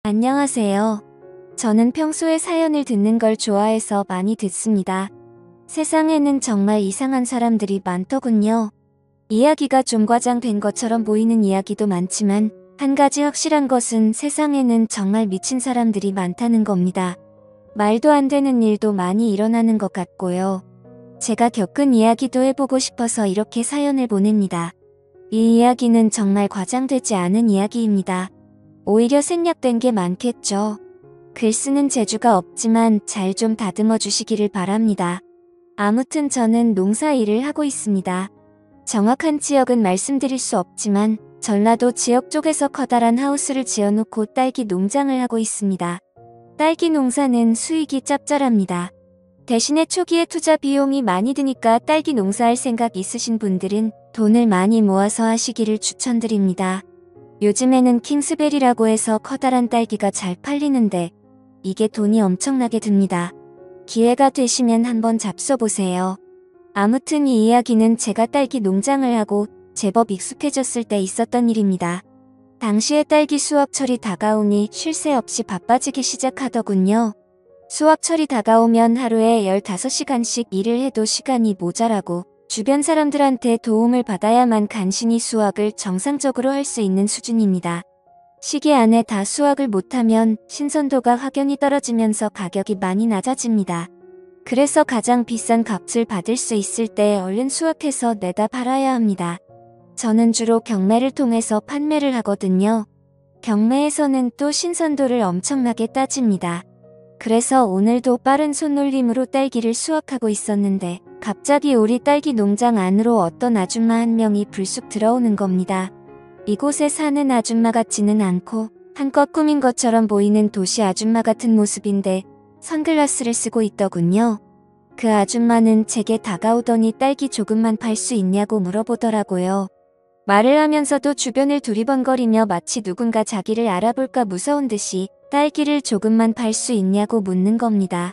안녕하세요. 저는 평소에 사연을 듣는 걸 좋아해서 많이 듣습니다. 세상에는 정말 이상한 사람들이 많더군요. 이야기가 좀 과장된 것처럼 보이는 이야기도 많지만 한 가지 확실한 것은 세상에는 정말 미친 사람들이 많다는 겁니다. 말도 안 되는 일도 많이 일어나는 것 같고요. 제가 겪은 이야기도 해보고 싶어서 이렇게 사연을 보냅니다. 이 이야기는 정말 과장되지 않은 이야기입니다. 오히려 생략된 게 많겠죠. 글 쓰는 재주가 없지만 잘 좀 다듬어 주시기를 바랍니다. 아무튼 저는 농사 일을 하고 있습니다. 정확한 지역은 말씀드릴 수 없지만 전라도 지역 쪽에서 커다란 하우스를 지어놓고 딸기 농장을 하고 있습니다. 딸기 농사는 수익이 짭짤합니다. 대신에 초기에 투자 비용이 많이 드니까 딸기 농사할 생각 있으신 분들은 돈을 많이 모아서 하시기를 추천드립니다. 요즘에는 킹스베리라고 해서 커다란 딸기가 잘 팔리는데 이게 돈이 엄청나게 듭니다. 기회가 되시면 한번 잡숴보세요. 아무튼 이 이야기는 제가 딸기 농장을 하고 제법 익숙해졌을 때 있었던 일입니다. 당시에 딸기 수확철이 다가오니 쉴 새 없이 바빠지기 시작하더군요. 수확철이 다가오면 하루에 15시간씩 일을 해도 시간이 모자라고 주변 사람들한테 도움을 받아야만 간신히 수확을 정상적으로 할 수 있는 수준입니다. 시기 안에 다 수확을 못하면 신선도가 확연히 떨어지면서 가격이 많이 낮아집니다. 그래서 가장 비싼 값을 받을 수 있을 때 얼른 수확해서 내다 팔아야 합니다. 저는 주로 경매를 통해서 판매를 하거든요. 경매에서는 또 신선도를 엄청나게 따집니다. 그래서 오늘도 빠른 손놀림으로 딸기를 수확하고 있었는데 갑자기 우리 딸기 농장 안으로 어떤 아줌마 한 명이 불쑥 들어오는 겁니다. 이곳에 사는 아줌마 같지는 않고 한껏 꾸민 것처럼 보이는 도시 아줌마 같은 모습인데 선글라스를 쓰고 있더군요. 그 아줌마는 제게 다가오더니 딸기 조금만 팔 수 있냐고 물어보더라고요. 말을 하면서도 주변을 두리번거리며 마치 누군가 자기를 알아볼까 무서운 듯이 딸기를 조금만 팔 수 있냐고 묻는 겁니다.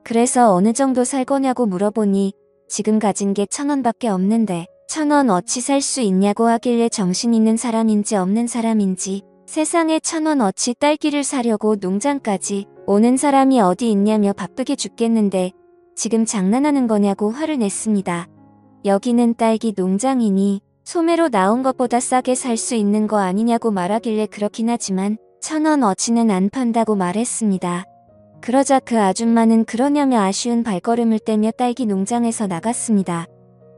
그래서 어느 정도 살 거냐고 물어보니 지금 가진 게 1,000원밖에 없는데 1,000원 어치 살 수 있냐고 하길래 정신 있는 사람인지 없는 사람인지 세상에 1,000원 어치 딸기를 사려고 농장까지 오는 사람이 어디 있냐며 바쁘게 죽겠는데 지금 장난하는 거냐고 화를 냈습니다. 여기는 딸기 농장이니 소매로 나온 것보다 싸게 살 수 있는 거 아니냐고 말하길래 그렇긴 하지만 1,000원 어치는 안 판다고 말했습니다. 그러자 그 아줌마는 그러냐며 아쉬운 발걸음을 떼며 딸기 농장에서 나갔습니다.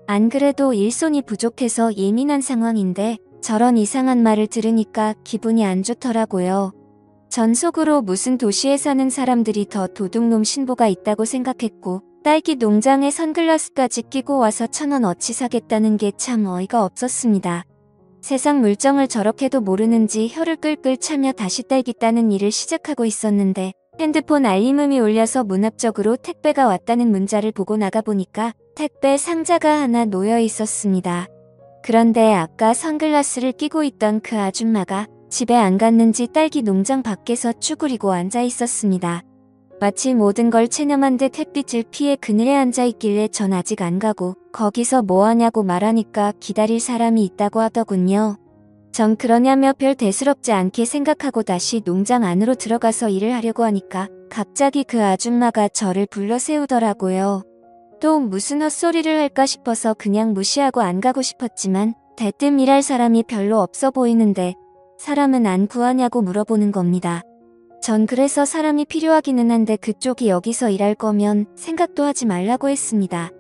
안 그래도 일손이 부족해서 예민한 상황인데 저런 이상한 말을 들으니까 기분이 안 좋더라고요. 전 속으로 무슨 도시에 사는 사람들이 더 도둑놈 신보가 있다고 생각했고 딸기 농장에 선글라스까지 끼고 와서 1,000원 어치 사겠다는 게 참 어이가 없었습니다. 세상 물정을 저렇게도 모르는지 혀를 끌끌 차며 다시 딸기 따는 일을 시작하고 있었는데 핸드폰 알림음이 울려서 문 앞쪽으로 택배가 왔다는 문자를 보고 나가보니까 택배 상자가 하나 놓여 있었습니다. 그런데 아까 선글라스를 끼고 있던 그 아줌마가 집에 안 갔는지 딸기 농장 밖에서 쭈그리고 앉아 있었습니다. 마치 모든 걸 체념한 듯 햇빛을 피해 그늘에 앉아 있길래 전 아직 안 가고 거기서 뭐 하냐고 말하니까 기다릴 사람이 있다고 하더군요. 전 그러냐며 별 대수롭지 않게 생각하고 다시 농장 안으로 들어가서 일을 하려고 하니까 갑자기 그 아줌마가 저를 불러 세우더라고요. 또 무슨 헛소리를 할까 싶어서 그냥 무시하고 안 가고 싶었지만 대뜸 일할 사람이 별로 없어 보이는데 사람은 안 구하냐고 물어보는 겁니다. 전 그래서 사람이 필요하기는 한데 그쪽이 여기서 일할 거면 생각도 하지 말라고 했습니다.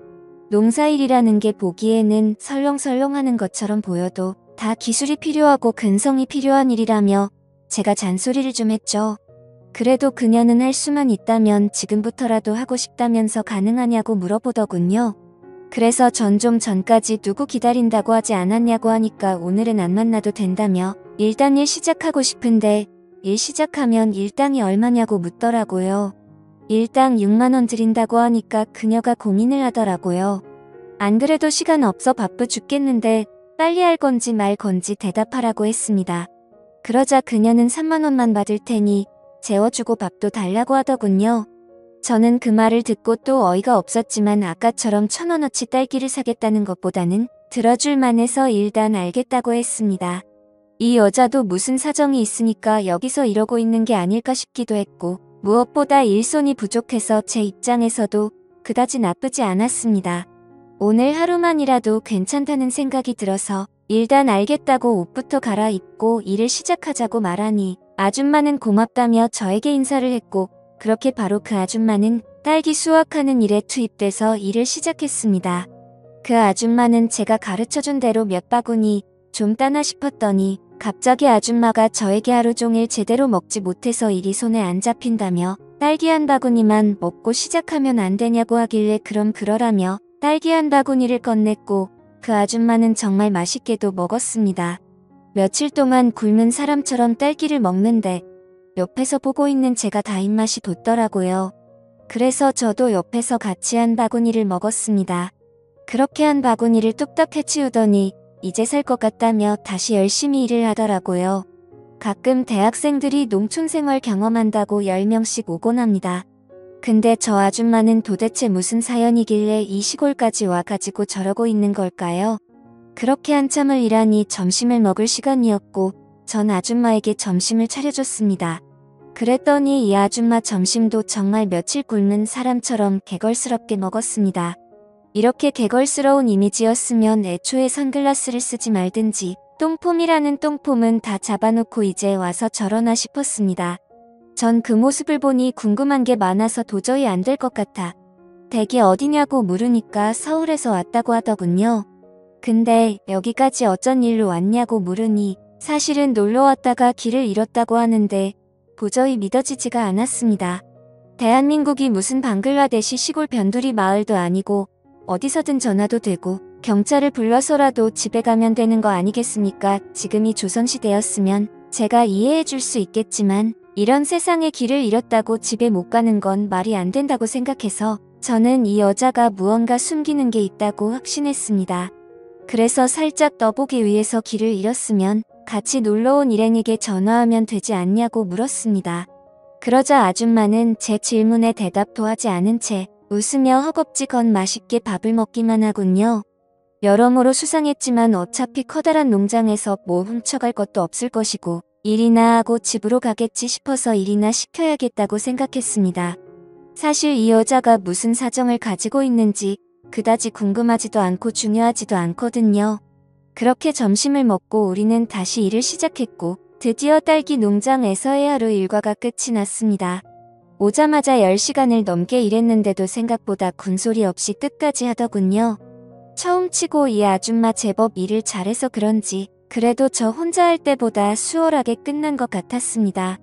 농사일이라는 게 보기에는 설렁설렁하는 것처럼 보여도 다 기술이 필요하고 근성이 필요한 일이라며 제가 잔소리를 좀 했죠. 그래도 그녀는 할 수만 있다면 지금부터라도 하고 싶다면서 가능하냐고 물어보더군요. 그래서 전 좀 전까지 누구 기다린다고 하지 않았냐고 하니까 오늘은 안 만나도 된다며 일단 일 시작하고 싶은데 일 시작하면 일당이 얼마냐고 묻더라고요. 일당 6만원 드린다고 하니까 그녀가 고민을 하더라고요. 안 그래도 시간 없어 바쁘 죽겠는데 빨리 할 건지 말 건지 대답하라고 했습니다. 그러자 그녀는 3만원만 받을 테니 재워주고 밥도 달라고 하더군요. 저는 그 말을 듣고 또 어이가 없었지만 아까처럼 1,000원어치 딸기를 사겠다는 것보다는 들어줄 만해서 일단 알겠다고 했습니다. 이 여자도 무슨 사정이 있으니까 여기서 이러고 있는 게 아닐까 싶기도 했고, 무엇보다 일손이 부족해서 제 입장에서도 그다지 나쁘지 않았습니다. 오늘 하루만이라도 괜찮다는 생각이 들어서 일단 알겠다고 옷부터 갈아입고 일을 시작하자고 말하니 아줌마는 고맙다며 저에게 인사를 했고, 그렇게 바로 그 아줌마는 딸기 수확하는 일에 투입돼서 일을 시작했습니다. 그 아줌마는 제가 가르쳐준 대로 몇 바구니 좀 따나 싶었더니 갑자기 아줌마가 저에게 하루 종일 제대로 먹지 못해서 일이 손에 안 잡힌다며 딸기 한 바구니만 먹고 시작하면 안 되냐고 하길래 그럼 그러라며 딸기 한 바구니를 건넸고, 그 아줌마는 정말 맛있게도 먹었습니다. 며칠 동안 굶은 사람처럼 딸기를 먹는데 옆에서 보고 있는 제가 다 입맛이 돋더라고요. 그래서 저도 옆에서 같이 한 바구니를 먹었습니다. 그렇게 한 바구니를 뚝딱 해치우더니 이제 살 것 같다며 다시 열심히 일을 하더라고요. 가끔 대학생들이 농촌생활 경험한다고 10명씩 오곤 합니다. 근데 저 아줌마는 도대체 무슨 사연이길래 이 시골까지 와가지고 저러고 있는 걸까요? 그렇게 한참을 일하니 점심을 먹을 시간이었고 전 아줌마에게 점심을 차려줬습니다. 그랬더니 이 아줌마 점심도 정말 며칠 굶은 사람처럼 개걸스럽게 먹었습니다. 이렇게 개걸스러운 이미지였으면 애초에 선글라스를 쓰지 말든지 똥폼이라는 똥폼은 다 잡아놓고 이제 와서 저러나 싶었습니다. 전 그 모습을 보니 궁금한 게 많아서 도저히 안 될 것 같아 댁이 어디냐고 물으니까 서울에서 왔다고 하더군요. 근데 여기까지 어쩐 일로 왔냐고 물으니 사실은 놀러 왔다가 길을 잃었다고 하는데 도저히 믿어지지가 않았습니다. 대한민국이 무슨 방글라데시 시골 변두리 마을도 아니고 어디서든 전화도 되고 경찰을 불러서라도 집에 가면 되는 거 아니겠습니까? 지금이 조선시대였으면 제가 이해해 줄 수 있겠지만 이런 세상에 길을 잃었다고 집에 못 가는 건 말이 안 된다고 생각해서 저는 이 여자가 무언가 숨기는 게 있다고 확신했습니다. 그래서 살짝 떠보기 위해서 길을 잃었으면 같이 놀러온 일행에게 전화하면 되지 않냐고 물었습니다. 그러자 아줌마는 제 질문에 대답도 하지 않은 채 웃으며 허겁지겁 맛있게 밥을 먹기만 하군요. 여러모로 수상했지만 어차피 커다란 농장에서 뭐 훔쳐갈 것도 없을 것이고 일이나 하고 집으로 가겠지 싶어서 일이나 시켜야겠다고 생각했습니다. 사실 이 여자가 무슨 사정을 가지고 있는지 그다지 궁금하지도 않고 중요하지도 않거든요. 그렇게 점심을 먹고 우리는 다시 일을 시작했고 드디어 딸기 농장에서의 하루 일과가 끝이 났습니다. 오자마자 10시간을 넘게 일했는데도 생각보다 군소리 없이 끝까지 하더군요. 처음 치고 이 아줌마 제법 일을 잘해서 그런지 그래도 저 혼자 할 때보다 수월하게 끝난 것 같았습니다.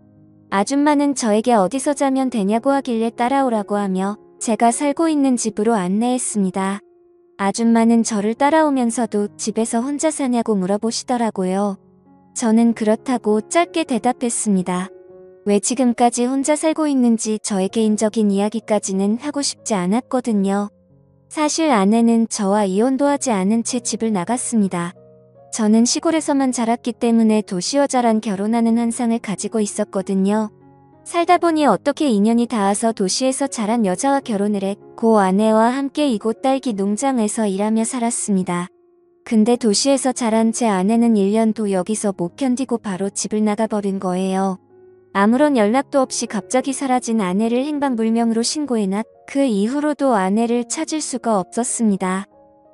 아줌마는 저에게 어디서 자면 되냐고 하길래 따라오라고 하며 제가 살고 있는 집으로 안내했습니다. 아줌마는 저를 따라오면서도 집에서 혼자 사냐고 물어보시더라고요. 저는 그렇다고 짧게 대답했습니다. 왜 지금까지 혼자 살고 있는지 저의 개인적인 이야기까지는 하고 싶지 않았거든요. 사실 아내는 저와 이혼도 하지 않은 채 집을 나갔습니다. 저는 시골에서만 자랐기 때문에 도시 여자란 결혼하는 환상을 가지고 있었거든요. 살다 보니 어떻게 인연이 닿아서 도시에서 자란 여자와 결혼을 했고 아내와 함께 이곳 딸기 농장에서 일하며 살았습니다. 근데 도시에서 자란 제 아내는 1년도 여기서 못 견디고 바로 집을 나가버린 거예요. 아무런 연락도 없이 갑자기 사라진 아내를 행방불명으로 신고해놨. 그 이후로도 아내를 찾을 수가 없었습니다.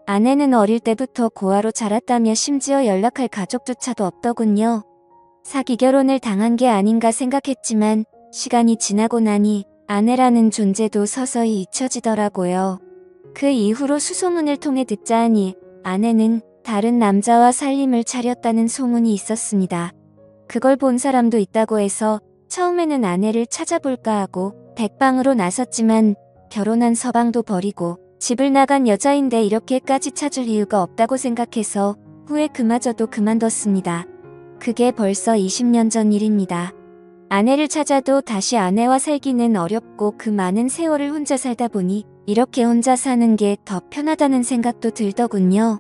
아내는 어릴 때부터 고아로 자랐다며 심지어 연락할 가족조차도 없더군요. 사기 결혼을 당한 게 아닌가 생각했지만 시간이 지나고 나니 아내라는 존재도 서서히 잊혀지더라고요. 그 이후로 수소문을 통해 듣자 하니 아내는 다른 남자와 살림을 차렸다는 소문이 있었습니다. 그걸 본 사람도 있다고 해서 처음에는 아내를 찾아볼까 하고 백방으로 나섰지만 결혼한 서방도 버리고 집을 나간 여자인데 이렇게까지 찾을 이유가 없다고 생각해서 후에 그마저도 그만뒀습니다. 그게 벌써 20년 전 일입니다. 아내를 찾아도 다시 아내와 살기는 어렵고 그 많은 세월을 혼자 살다 보니 이렇게 혼자 사는 게 더 편하다는 생각도 들더군요.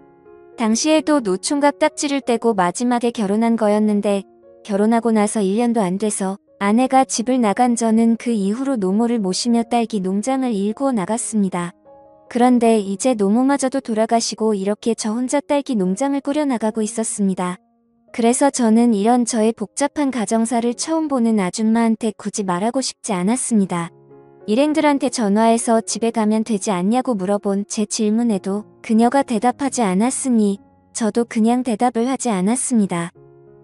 당시에도 노총각 딱지를 떼고 마지막에 결혼한 거였는데 결혼하고 나서 1년도 안 돼서 아내가 집을 나간 저는 그 이후로 노모를 모시며 딸기 농장을 일구어 나갔습니다. 그런데 이제 노모마저도 돌아가시고 이렇게 저 혼자 딸기 농장을 꾸려나가고 있었습니다. 그래서 저는 이런 저의 복잡한 가정사를 처음 보는 아줌마한테 굳이 말하고 싶지 않았습니다. 일행들한테 전화해서 집에 가면 되지 않냐고 물어본 제 질문에도 그녀가 대답하지 않았으니 저도 그냥 대답을 하지 않았습니다.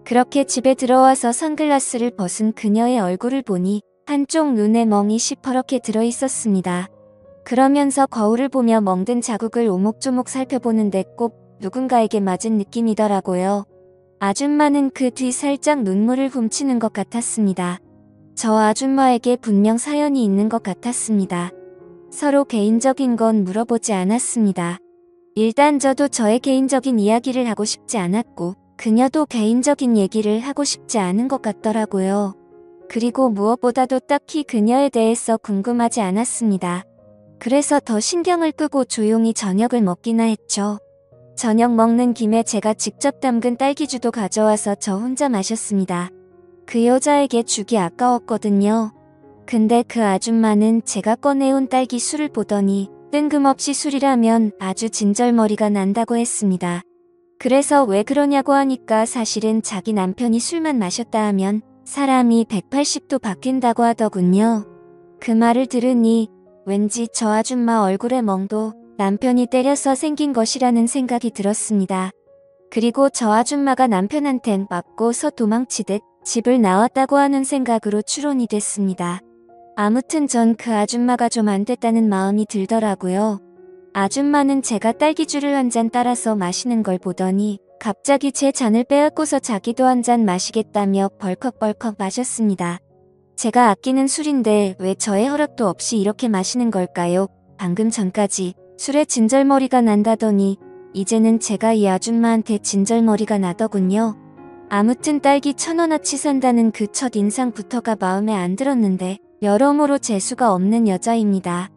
그렇게 집에 들어와서 선글라스를 벗은 그녀의 얼굴을 보니 한쪽 눈에 멍이 시퍼렇게 들어있었습니다. 그러면서 거울을 보며 멍든 자국을 오목조목 살펴보는데 꼭 누군가에게 맞은 느낌이더라고요. 아줌마는 그 뒤 살짝 눈물을 훔치는 것 같았습니다. 저 아줌마에게 분명 사연이 있는 것 같았습니다. 서로 개인적인 건 물어보지 않았습니다. 일단 저도 저의 개인적인 이야기를 하고 싶지 않았고 그녀도 개인적인 얘기를 하고 싶지 않은 것 같더라고요. 그리고 무엇보다도 딱히 그녀에 대해서 궁금하지 않았습니다. 그래서 더 신경을 끄고 조용히 저녁을 먹기나 했죠. 저녁 먹는 김에 제가 직접 담근 딸기주도 가져와서 저 혼자 마셨습니다. 그 여자에게 주기 아까웠거든요. 근데 그 아줌마는 제가 꺼내온 딸기 술을 보더니 뜬금없이 술이라면 아주 진절머리가 난다고 했습니다. 그래서 왜 그러냐고 하니까 사실은 자기 남편이 술만 마셨다 하면 사람이 180도 바뀐다고 하더군요. 그 말을 들으니 왠지 저 아줌마 얼굴의 멍도 남편이 때려서 생긴 것이라는 생각이 들었습니다. 그리고 저 아줌마가 남편한텐 맞고서 도망치듯 집을 나왔다고 하는 생각으로 추론이 됐습니다. 아무튼 전 그 아줌마가 좀 안 됐다는 마음이 들더라고요. 아줌마는 제가 딸기주를 한 잔 따라서 마시는 걸 보더니 갑자기 제 잔을 빼앗고서 자기도 한 잔 마시겠다며 벌컥벌컥 마셨습니다. 제가 아끼는 술인데 왜 저의 허락도 없이 이렇게 마시는 걸까요? 방금 전까지 술에 진절머리가 난다더니 이제는 제가 이 아줌마한테 진절머리가 나더군요. 아무튼 딸기 1,000원어치 산다는 그 첫 인상부터가 마음에 안 들었는데 여러모로 재수가 없는 여자입니다.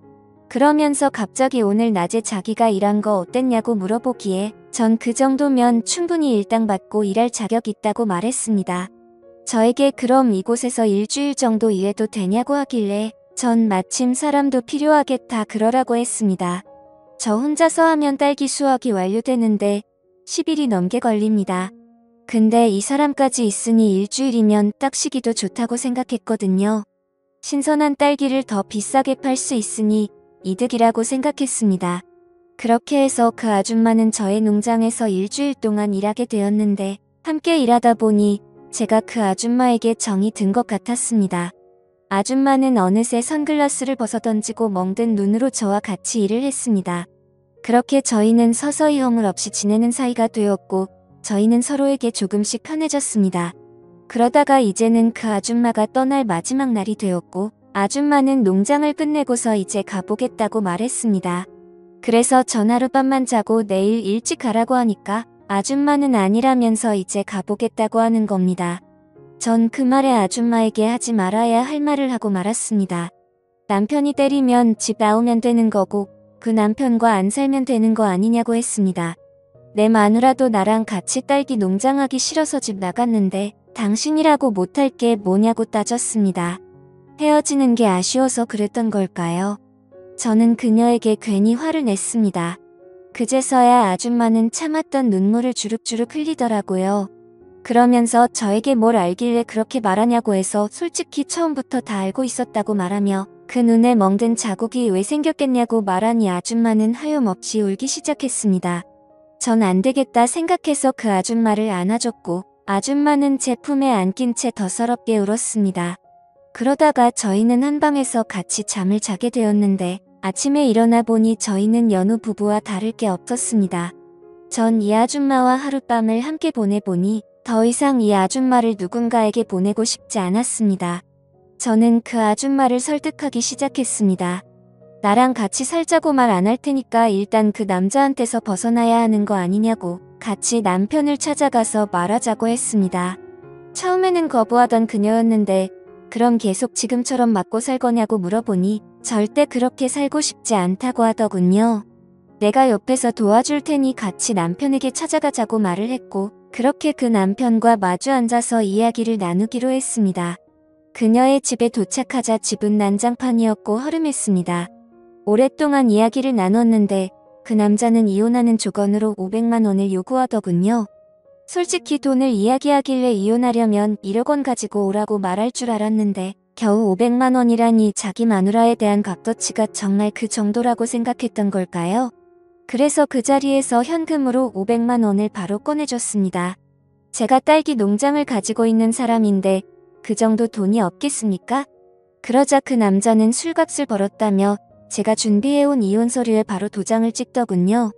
그러면서 갑자기 오늘 낮에 자기가 일한 거 어땠냐고 물어보기에 전 그 정도면 충분히 일당받고 일할 자격 있다고 말했습니다. 저에게 그럼 이곳에서 일주일 정도 일해도 되냐고 하길래 전 마침 사람도 필요하겠다 그러라고 했습니다. 저 혼자서 하면 딸기 수확이 완료되는데 10일이 넘게 걸립니다. 근데 이 사람까지 있으니 일주일이면 딱 쉬기도 좋다고 생각했거든요. 신선한 딸기를 더 비싸게 팔 수 있으니 이득이라고 생각했습니다. 그렇게 해서 그 아줌마는 저의 농장에서 일주일 동안 일하게 되었는데 함께 일하다 보니 제가 그 아줌마에게 정이 든 것 같았습니다. 아줌마는 어느새 선글라스를 벗어던지고 멍든 눈으로 저와 같이 일을 했습니다. 그렇게 저희는 서서히 허물 없이 지내는 사이가 되었고 저희는 서로에게 조금씩 편해졌습니다. 그러다가 이제는 그 아줌마가 떠날 마지막 날이 되었고 아줌마는 농장을 끝내고서 이제 가보겠다고 말했습니다. 그래서 전 하룻밤만 자고 내일 일찍 가라고 하니까 아줌마는 아니라면서 이제 가보겠다고 하는 겁니다. 전 그 말에 아줌마에게 하지 말아야 할 말을 하고 말았습니다. 남편이 때리면 집 나오면 되는 거고 그 남편과 안 살면 되는 거 아니냐고 했습니다. 내 마누라도 나랑 같이 딸기 농장하기 싫어서 집 나갔는데 당신이라고 못할 게 뭐냐고 따졌습니다. 헤어지는 게 아쉬워서 그랬던 걸까요? 저는 그녀에게 괜히 화를 냈습니다. 그제서야 아줌마는 참았던 눈물을 주룩주룩 흘리더라고요. 그러면서 저에게 뭘 알길래 그렇게 말하냐고 해서 솔직히 처음부터 다 알고 있었다고 말하며 그 눈에 멍든 자국이 왜 생겼겠냐고 말하니 아줌마는 하염없이 울기 시작했습니다. 전 안 되겠다 생각해서 그 아줌마를 안아줬고 아줌마는 제 품에 안긴 채 더 서럽게 울었습니다. 그러다가 저희는 한 방에서 같이 잠을 자게 되었는데 아침에 일어나 보니 저희는 여느 부부와 다를 게 없었습니다. 전 이 아줌마와 하룻밤을 함께 보내보니 더 이상 이 아줌마를 누군가에게 보내고 싶지 않았습니다. 저는 그 아줌마를 설득하기 시작했습니다. 나랑 같이 살자고 말 안 할 테니까 일단 그 남자한테서 벗어나야 하는 거 아니냐고 같이 남편을 찾아가서 말하자고 했습니다. 처음에는 거부하던 그녀였는데 그럼 계속 지금처럼 맞고 살 거냐고 물어보니 절대 그렇게 살고 싶지 않다고 하더군요. 내가 옆에서 도와줄 테니 같이 남편에게 찾아가자고 말을 했고 그렇게 그 남편과 마주 앉아서 이야기를 나누기로 했습니다. 그녀의 집에 도착하자 집은 난장판이었고 허름했습니다. 오랫동안 이야기를 나눴는데 그 남자는 이혼하는 조건으로 500만 원을 요구하더군요. 솔직히 돈을 이야기하길래 이혼하려면 1억 원 가지고 오라고 말할 줄 알았는데 겨우 500만 원이라니 자기 마누라에 대한 값어치가 정말 그 정도라고 생각했던 걸까요? 그래서 그 자리에서 현금으로 500만 원을 바로 꺼내줬습니다. 제가 딸기 농장을 가지고 있는 사람인데 그 정도 돈이 없겠습니까? 그러자 그 남자는 술값을 벌었다며 제가 준비해온 이혼 서류에 바로 도장을 찍더군요.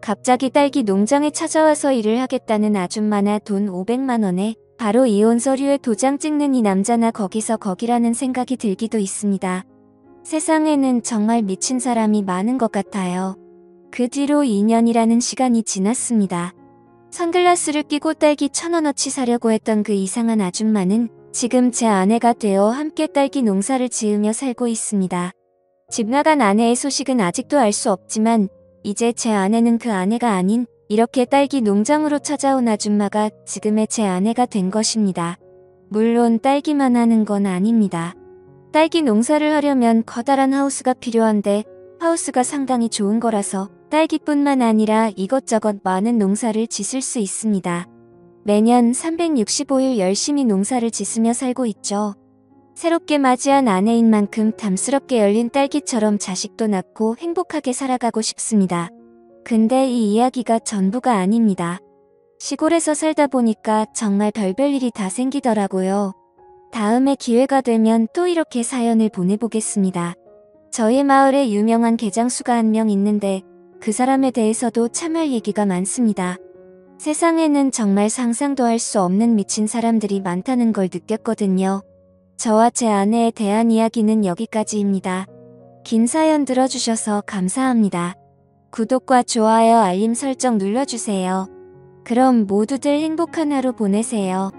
갑자기 딸기 농장에 찾아와서 일을 하겠다는 아줌마나 돈 500만 원에 바로 이혼 서류에 도장 찍는 이 남자나 거기서 거기라는 생각이 들기도 있습니다. 세상에는 정말 미친 사람이 많은 것 같아요. 그 뒤로 2년이라는 시간이 지났습니다. 선글라스를 끼고 딸기 1,000원어치 사려고 했던 그 이상한 아줌마는 지금 제 아내가 되어 함께 딸기 농사를 지으며 살고 있습니다. 집 나간 아내의 소식은 아직도 알 수 없지만 이제 제 아내는 그 아내가 아닌 이렇게 딸기 농장으로 찾아온 아줌마가 지금의 제 아내가 된 것입니다. 물론 딸기만 하는 건 아닙니다. 딸기 농사를 하려면 커다란 하우스가 필요한데 하우스가 상당히 좋은 거라서 딸기뿐만 아니라 이것저것 많은 농사를 짓을 수 있습니다. 매년 365일 열심히 농사를 짓으며 살고 있죠. 새롭게 맞이한 아내인 만큼 담스럽게 열린 딸기처럼 자식도 낳고 행복하게 살아가고 싶습니다. 근데 이 이야기가 전부가 아닙니다. 시골에서 살다 보니까 정말 별별 일이 다 생기더라고요. 다음에 기회가 되면 또 이렇게 사연을 보내보겠습니다. 저희 마을에 유명한 개장수가 한 명 있는데 그 사람에 대해서도 참할 얘기가 많습니다. 세상에는 정말 상상도 할 수 없는 미친 사람들이 많다는 걸 느꼈거든요. 저와 제 아내에 대한 이야기는 여기까지입니다. 긴 사연 들어주셔서 감사합니다. 구독과 좋아요 알림 설정 눌러주세요. 그럼 모두들 행복한 하루 보내세요.